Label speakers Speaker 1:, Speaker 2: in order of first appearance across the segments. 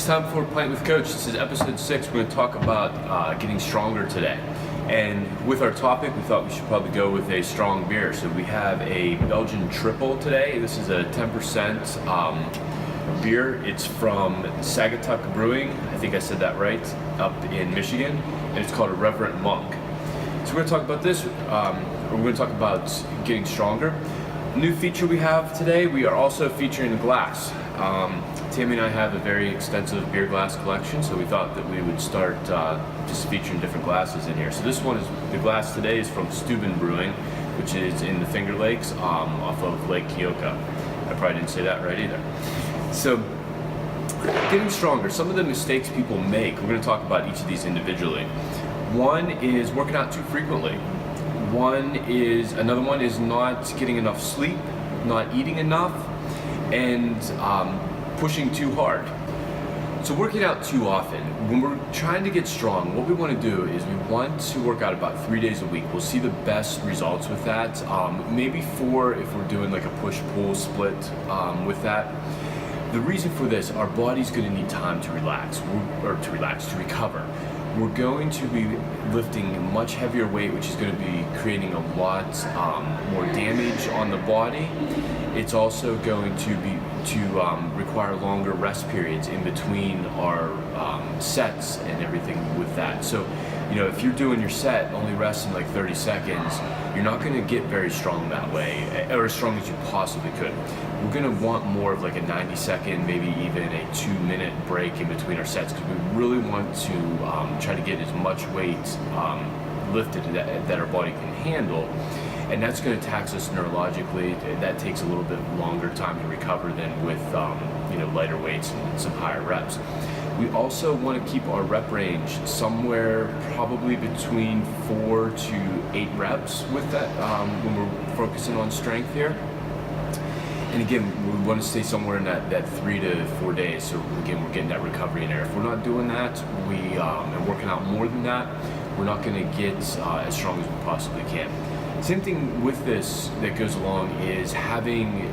Speaker 1: It's time for Pint with Coach. This is episode 6. We're going to talk about getting stronger today. And with our topic, we thought we should probably go with a strong beer. So we have a Belgian triple today. This is a 10% beer. It's from Sagatuck Brewing. I think I said that right, up in Michigan. And it's called a Reverent Monk. So we're going to talk about this. We're going to talk about getting stronger. New feature we have today, we are also featuring glass. Tammy and I have a very extensive beer glass collection, so we thought that we would start just featuring different glasses in here. So this one is, the glass today is from Steuben Brewing, which is in the Finger Lakes off of Lake Keoka. I probably didn't say that right either. So getting stronger, some of the mistakes people make, we're going to talk about each of these individually. One is working out too frequently. Another one is not getting enough sleep, not eating enough, and pushing too hard. So working out too often, when we're trying to get strong, what we want to do is we want to work out about 3 days a week. We'll see the best results with that. Maybe 4 if we're doing like a push-pull split with that. The reason for this, our body's going to need time to relax, to recover. We're going to be lifting much heavier weight, which is going to be creating a lot more damage on the body. It's also going to require longer rest periods in between our sets and everything with that. So, if you're doing your set, only resting like 30 seconds, you're not going to get very strong that way, or as strong as you possibly could. We're going to want more of like a 90-second, maybe even a 2-minute break in between our sets, because we really want to try to get as much weight lifted that our body can handle. And that's going to tax us neurologically. That takes a little bit longer time to recover than with lighter weights and some higher reps. We also want to keep our rep range somewhere probably between 4 to 8 reps with that when we're focusing on strength here. And again, we want to stay somewhere in that 3 to 4 days. So again, we're getting that recovery in there. If we're not doing that, and working out more than that, we're not going to get as strong as we possibly can. Same thing with this that goes along is having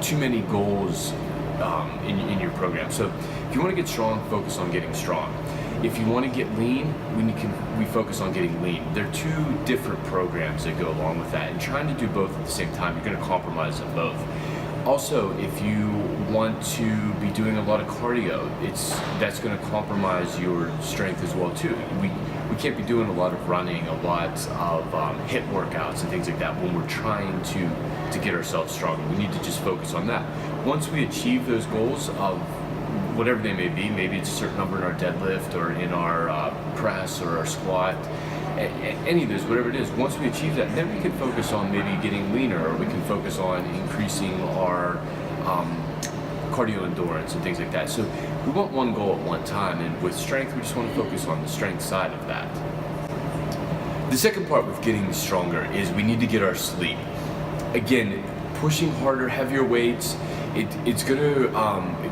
Speaker 1: too many goals in your program. So if you want to get strong, focus on getting strong. If you want to get lean, we focus on getting lean. They're two different programs that go along with that, and trying to do both at the same time, you're going to compromise on both. Also, if you want to be doing a lot of cardio, that's going to compromise your strength as well too. We can't be doing a lot of running, a lot of HIIT workouts and things like that when we're trying to get ourselves stronger. We need to just focus on that. Once we achieve those goals of whatever they may be, maybe it's a certain number in our deadlift or in our press or our squat, any of those, whatever it is, once we achieve that, then we can focus on maybe getting leaner, or we can focus on increasing our cardio endurance and things like that. So we want one goal at one time, and with strength, we just want to focus on the strength side of that. The second part with getting stronger is we need to get our sleep. Again, pushing harder, heavier weights, it's going to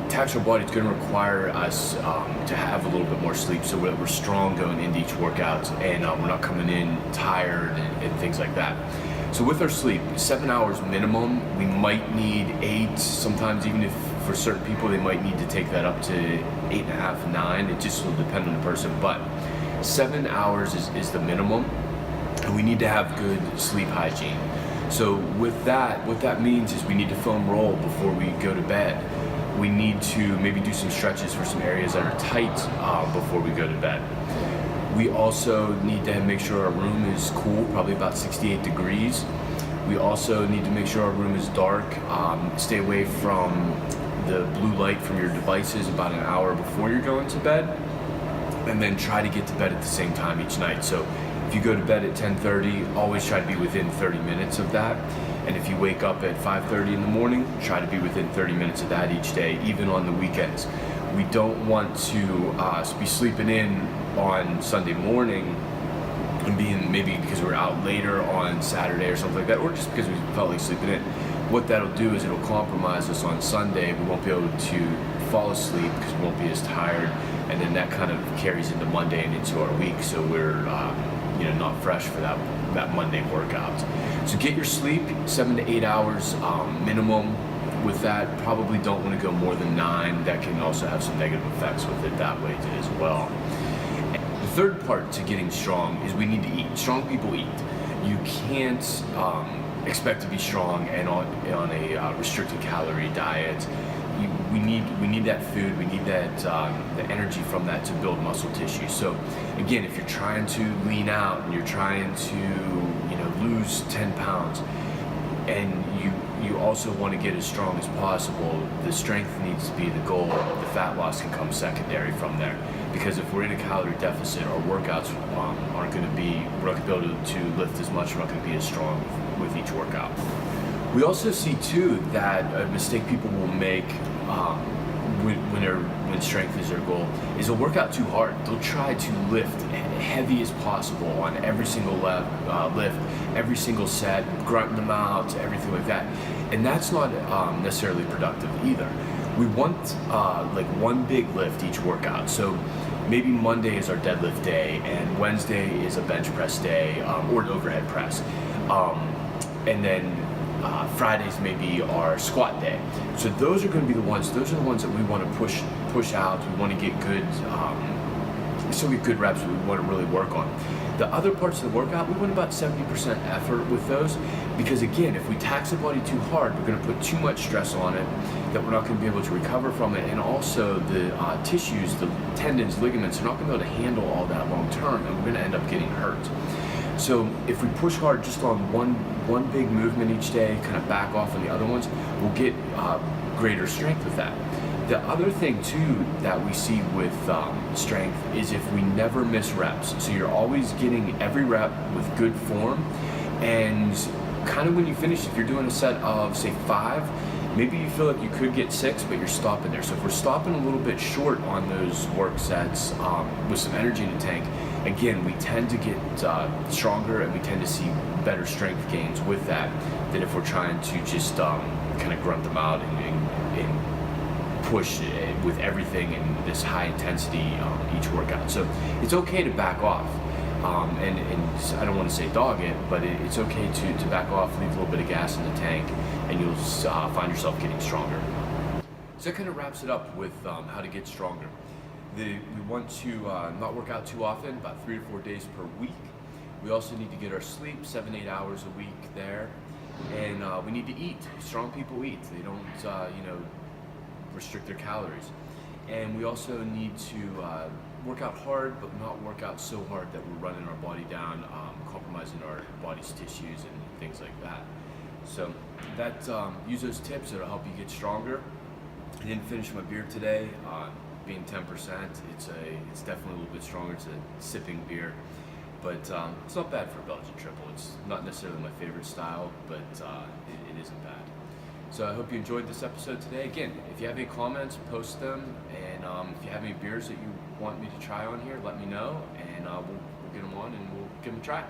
Speaker 1: tax our body. It's going to require us to have a little bit more sleep so that we're strong going into each workout, and we're not coming in tired and things like that. So with our sleep, 7 hours minimum. We might need 8, sometimes even if for certain people they might need to take that up to 8.5, 9. It just will depend on the person, but 7 hours is the minimum, and we need to have good sleep hygiene. So with that, what that means is we need to foam roll before we go to bed. We need to maybe do some stretches for some areas that are tight before we go to bed. We also need to make sure our room is cool, probably about 68 degrees. We also need to make sure our room is dark. Stay away from the blue light from your devices about an hour before you're going to bed. And then try to get to bed at the same time each night. So if you go to bed at 10:30, always try to be within 30 minutes of that. And if you wake up at 5:30 in the morning, try to be within 30 minutes of that each day, even on the weekends. We don't want to be sleeping in on Sunday morning and being, maybe because we're out later on Saturday or something like that, or just because we felt like sleeping in. What that'll do is it'll compromise us on Sunday. We won't be able to fall asleep because we won't be as tired, and then that kind of carries into Monday and into our week, so we're not fresh for that Monday workout. So get your sleep, 7 to 8 hours minimum. with that, probably don't want to go more than 9. That can also have some negative effects with it that way as well. The third part to getting strong is we need to eat. Strong people eat. You can't expect to be strong and on a restricted calorie diet. We need that food. We need that the energy from that to build muscle tissue. So again, if you're trying to lean out and you're trying to lose 10 pounds, and you also want to get as strong as possible, the strength needs to be the goal. The fat loss can come secondary from there. Because if we're in a calorie deficit, our workouts aren't going to be, we're not going to be able to lift as much, we're not going to be as strong with each workout. We also see too that a mistake people will make when strength is their goal is they'll work out too hard. They'll try to lift heavy as possible on every single lift, every single set, grunting them out, everything like that. And that's not necessarily productive either. We want like one big lift each workout. So maybe Monday is our deadlift day, and Wednesday is a bench press day or an overhead press. And then Fridays may be our squat day. So those are going to be the ones that we want to push out. We want to get good, so get good reps. We want to really work on. The other parts of the workout, we want about 70% effort with those, because again, if we tax the body too hard, we're going to put too much stress on it that we're not going to be able to recover from it, and also the tissues, the tendons, ligaments, are not going to be able to handle all that long term, and we're going to end up getting hurt. So if we push hard just on one big movement each day, kind of back off on the other ones, we'll get greater strength with that. The other thing too that we see with strength is if we never miss reps. So you're always getting every rep with good form, and kind of when you finish, if you're doing a set of say 5, maybe you feel like you could get 6, but you're stopping there. So if we're stopping a little bit short on those work sets with some energy in the tank, again, we tend to get stronger, and we tend to see better strength gains with that than if we're trying to just kind of grunt them out and push with everything in this high intensity each workout. So it's okay to back off. And I don't want to say dog it, but it's okay to back off, leave a little bit of gas in the tank, and you'll find yourself getting stronger. So that kind of wraps it up with how to get stronger. We want to not work out too often, about 3 to 4 days per week. We also need to get our sleep, 7-8 hours a week there, and we need to eat. Strong people eat. They don't, restrict their calories. And we also need to work out hard, but not work out so hard that we're running our body down, compromising our body's tissues and things like that. So use those tips. It'll help you get stronger. I didn't finish my beer today. Being 10%, it's definitely a little bit stronger. It's a sipping beer, but it's not bad for a Belgian triple. It's not necessarily my favorite style, but it isn't bad. So I hope you enjoyed this episode today. Again, if you have any comments, post them, and if you have any beers that you want me to try on here, let me know, and we'll get them on and we'll give them a try.